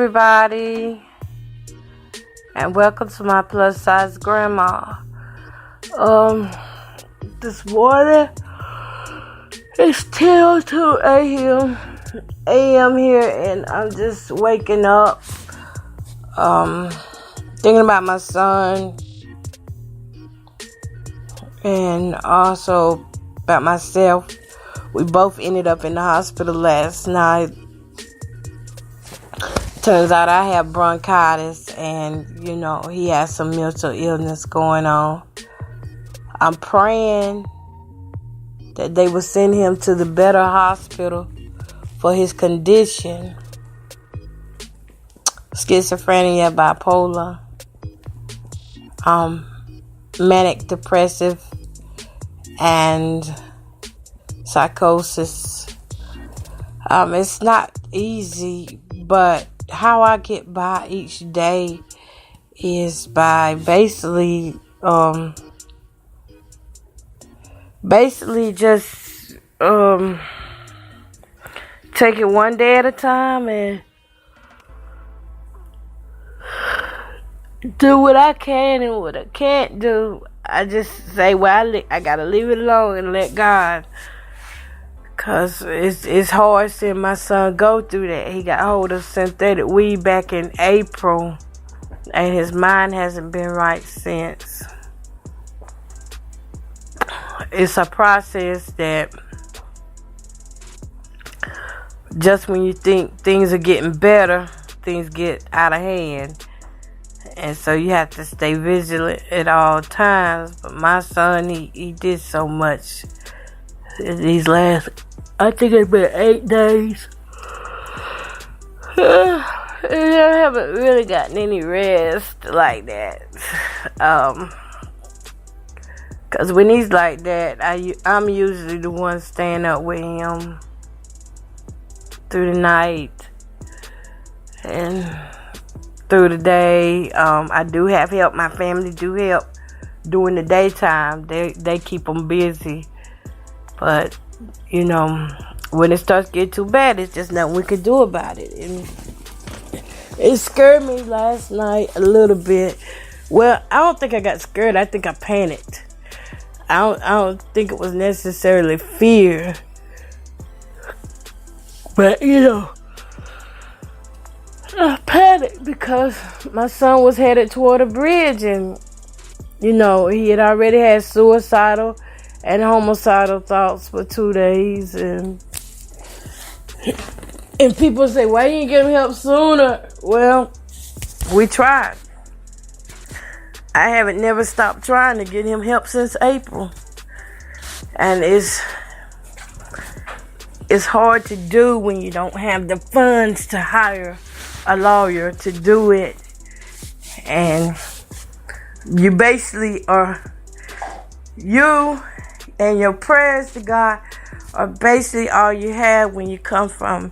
everybody, and welcome to my plus size grandma. This morning it's 10:02 a.m. here, and I'm just waking up, thinking about my son, and also about myself. We both ended up in the hospital last night. Turns out I have bronchitis, and he has some mental illness going on. I'm praying that they will send him to the better hospital for his condition. Schizophrenia, bipolar, manic depressive, and psychosis. It's not easy, but how I get by each day is by basically just take it one day at a time and do what I can, and what I can't do, I just say, well, I gotta leave it alone and let God. Cause it's hard seeing my son go through that. He got hold of synthetic weed back in April, and his mind hasn't been right since. It's a process that just when you think things are getting better, things get out of hand. And so you have to stay vigilant at all times. But my son, he did so much these last, I think it's been 8 days. And I haven't really gotten any rest like that. Cause when he's like that, I'm usually the one staying up with him through the night and through the day. I do have help. My family do help during the daytime. They keep them busy. But, when it starts to get too bad, it's just nothing we can do about it. And it scared me last night a little bit. Well, I don't think I got scared. I think I panicked. I don't think it was necessarily fear. But, I panicked because my son was headed toward a bridge, and, he had already had suicidal and homicidal thoughts for 2 days, and people say, why you didn't get him help sooner? Well, we tried. I haven't never stopped trying to get him help since April, and it's hard to do when you don't have the funds to hire a lawyer to do it, and you basically you and your prayers to God are basically all you have when you come from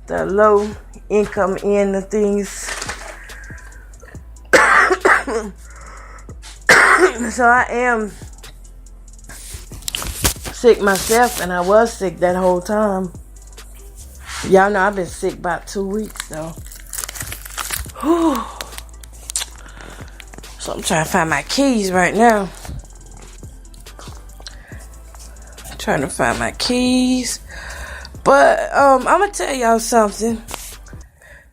the low income end of things. So I am sick myself, and I was sick that whole time. Y'all know I've been sick about 2 weeks though. So I'm trying to find my keys right now. Trying to find my keys. But I'm gonna tell y'all something.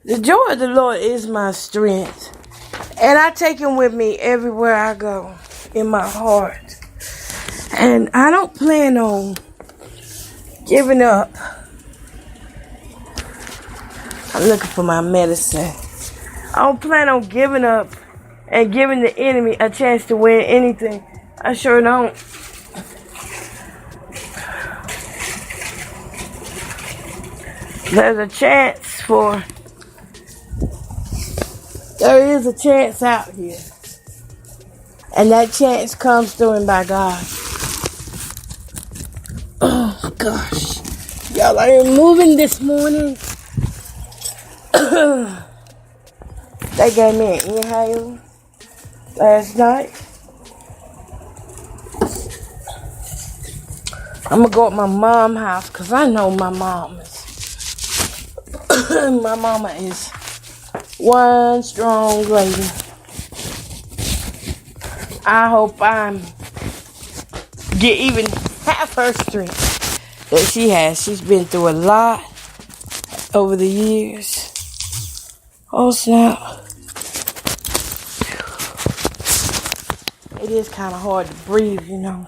The joy of the Lord is my strength, and I take him with me everywhere I go, in my heart. And I don't plan on giving up. I'm looking for my medicine. I don't plan on giving up and giving the enemy a chance to win anything. I sure don't. There is a chance out here. And that chance comes through and by God. Oh, gosh. Y'all, I am moving this morning. They gave me an inhaler last night. I'm going to go at my mom's house because I know my mom is... my mama is One strong lady. I hope I'm get even half her strength that she has. She's been through a lot over the years. Oh snap. It is kind of hard to breathe, you know.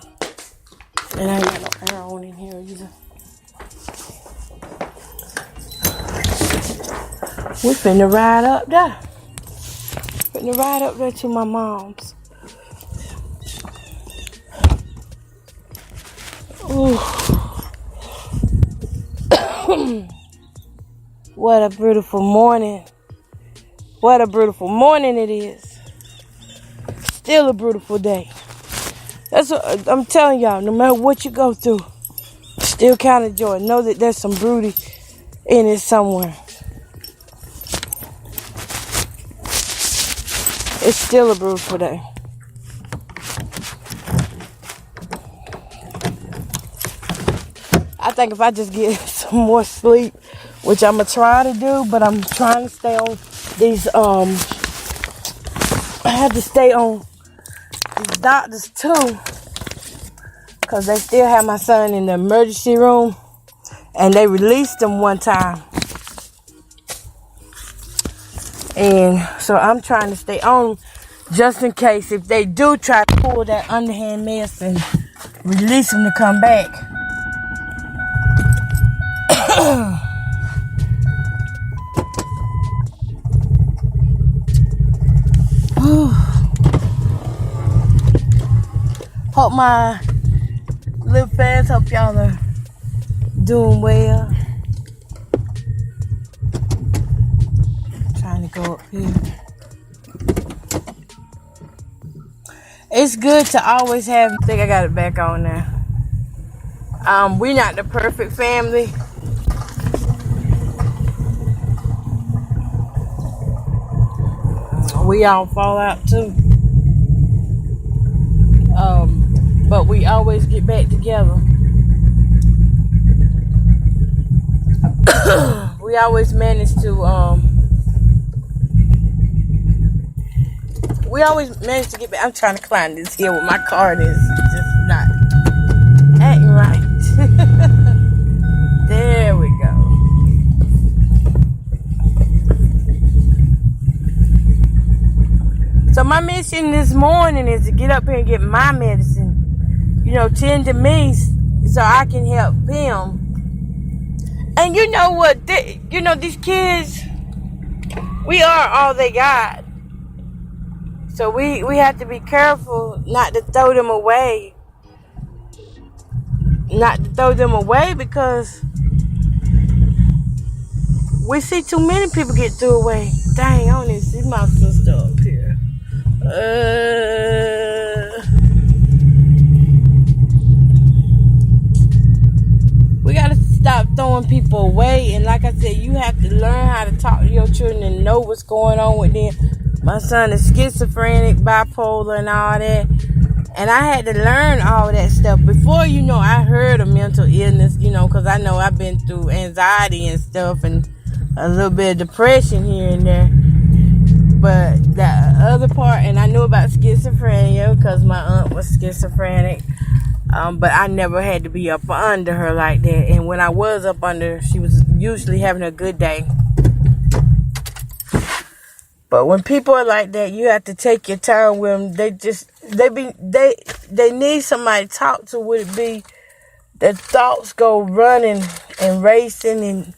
And I ain't got no air on in here either. We finna ride up there. Finna ride up there to my mom's. Ooh. What a beautiful morning. What a beautiful morning it is. Still a beautiful day. That's what I'm telling y'all. No matter what you go through, still count it joy. Know that there's some beauty in it somewhere. It's still a beautiful day. I think if I just get some more sleep, which I'm gonna try to do, but I'm trying to stay on these. I have to stay on these doctors too, cause they still have my son in the emergency room, and they released him one time, and so I'm trying to stay on just in case if they do try to pull that underhand mess and release him to come back. Hope my little fans, hope y'all are doing well. Trying to go up here. It's good to always have. I think I got it back on now. We're not the perfect family. We all fall out too. But we always get back together. We always manage to get back. I'm trying to climb this hill with my car is just not acting right. There we go. So my mission this morning is to get up here and get my medicine. You know, tend to me so I can help him. And you know what? These kids, we are all they got. So we have to be careful not to throw them away. Not to throw them away because we see too many people get thrown away. Dang, I don't even see my sister up here. We gotta stop throwing people away, and like I said, you have to learn how to talk to your children and know what's going on with them. My son is schizophrenic, bipolar, and all that, and I had to learn all that stuff before. I heard of mental illness, because I know I've been through anxiety and stuff, and a little bit of depression here and there. But the other part, and I knew about schizophrenia because my aunt was schizophrenic. But I never had to be up under her like that. And when I was up under her, she was usually having a good day. But when people are like that, you have to take your time with them. They need somebody to talk to. Would it be their thoughts go running and racing,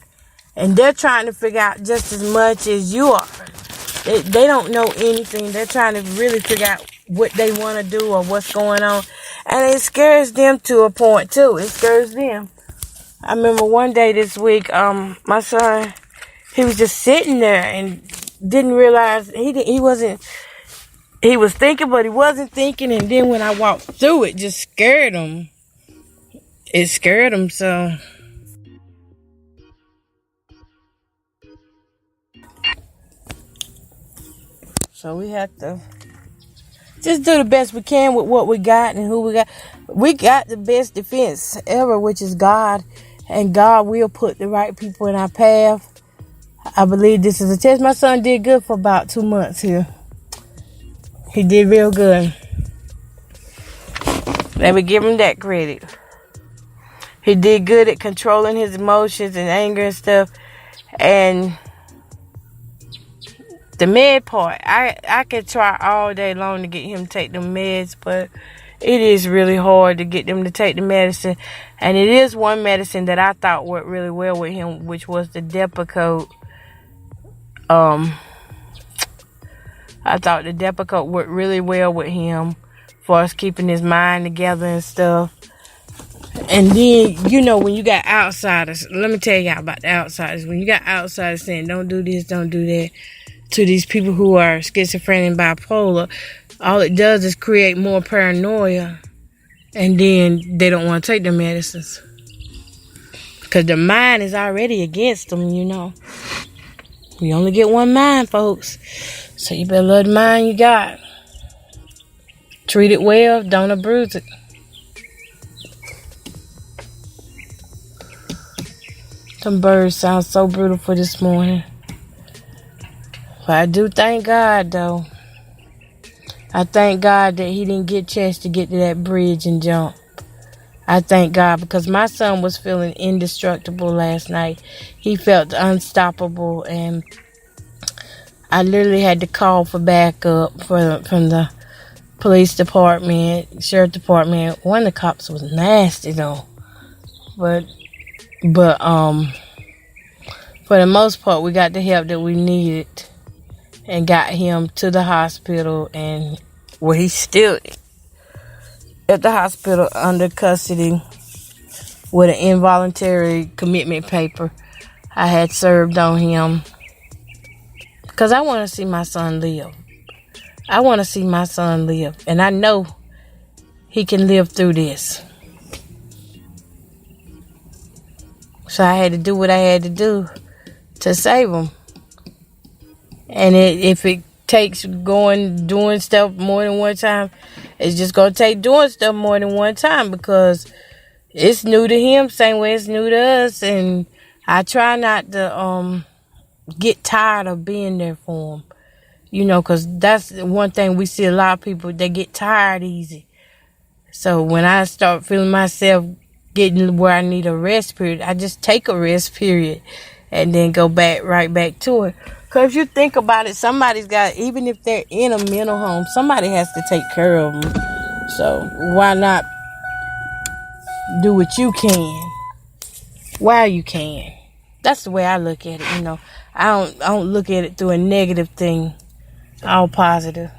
and they're trying to figure out just as much as you are. They don't know anything. They're trying to really figure out what they want to do or what's going on. And it scares them to a point, too. It scares them. I remember one day this week, my son, he was just sitting there and didn't realize he was thinking, but he wasn't thinking. And then when I walked through, it just scared him. It scared him, so... So we have to just do the best we can with what we got and who we got. We got the best defense ever, which is God. And God will put the right people in our path. I believe this is a test. My son did good for about 2 months here. He did real good. Let me give him that credit. He did good at controlling his emotions and anger and stuff. And the med part, I could try all day long to get him to take the meds, but it is really hard to get them to take the medicine. And it is one medicine that I thought worked really well with him, which was the Depakote. I thought the Depakote worked really well with him for us keeping his mind together and stuff. And then, you know, when you got outsiders, let me tell y'all about the outsiders. When you got outsiders saying, don't do this, don't do that, to these people who are schizophrenic and bipolar, all it does is create more paranoia. And then they don't want to take their medicines. Because the mind is already against them, you know. You only get one mind, folks. So you better love the mind you got. Treat it well, don't abuse it. Them birds sound so beautiful this morning. But I do thank God, though. I thank God that he didn't get a chance to get to that bridge and jump. I thank God because my son was feeling indestructible last night. He felt unstoppable, and I literally had to call for backup from the police department, sheriff department. One of the cops was nasty though, but for the most part, we got the help that we needed and got him to the hospital, and well, he's still at the hospital under custody with an involuntary commitment paper I had served on him because I want to see my son live. I want to see my son live, and I know he can live through this. So I had to do what I had to do to save him. And if it takes doing stuff more than one time, it's just going to take doing stuff more than one time because it's new to him, same way it's new to us. And I try not to get tired of being there for him. You know, because that's one thing we see a lot of people, they get tired easy. So when I start feeling myself getting where I need a rest period, I just take a rest period and then go right back to it. Because if you think about it, somebody's got, even if they're in a mental home, somebody has to take care of them. So why not do what you can while you can? That's the way I look at it, you know. I don't look at it through a negative thing. All positive.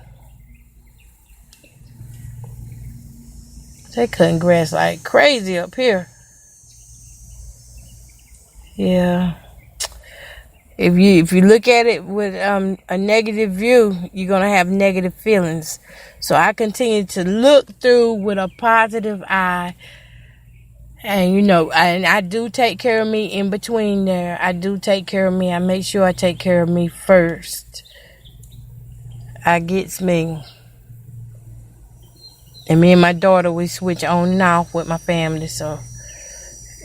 They cutting grass like crazy up here. Yeah. If you look at it with a negative view, you're gonna have negative feelings. So I continue to look through with a positive eye. And you know, I do take care of me in between there. I do take care of me. I make sure I take care of me first. I gets me. And me and my daughter, we switch on and off with my family. So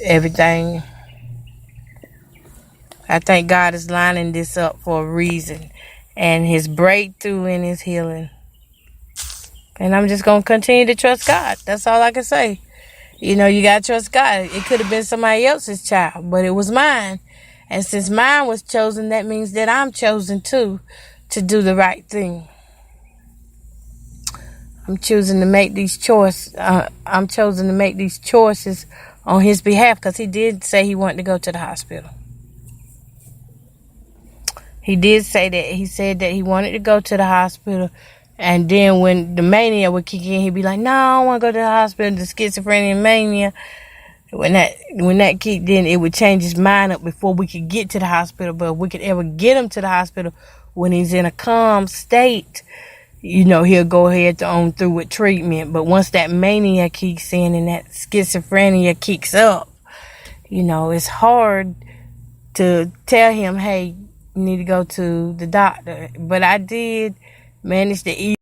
everything, I think God is lining this up for a reason. And his breakthrough and his healing. And I'm just going to continue to trust God. That's all I can say. You know, you got to trust God. It could have been somebody else's child, but it was mine. And since mine was chosen, that means that I'm chosen too to do the right thing. I'm choosing to make these choices. I'm chosen to make these choices on his behalf because he did say he wanted to go to the hospital. He did say that. He said that he wanted to go to the hospital. And then when the mania would kick in, he'd be like, no, I don't want to go to the hospital. The schizophrenia mania. When that kicked in, it would change his mind up before we could get to the hospital. But if we could ever get him to the hospital when he's in a calm state, you know, he'll go ahead on through with treatment. But once that mania kicks in and that schizophrenia kicks up, you know, it's hard to tell him, hey, you need to go to the doctor. But I did manage to eat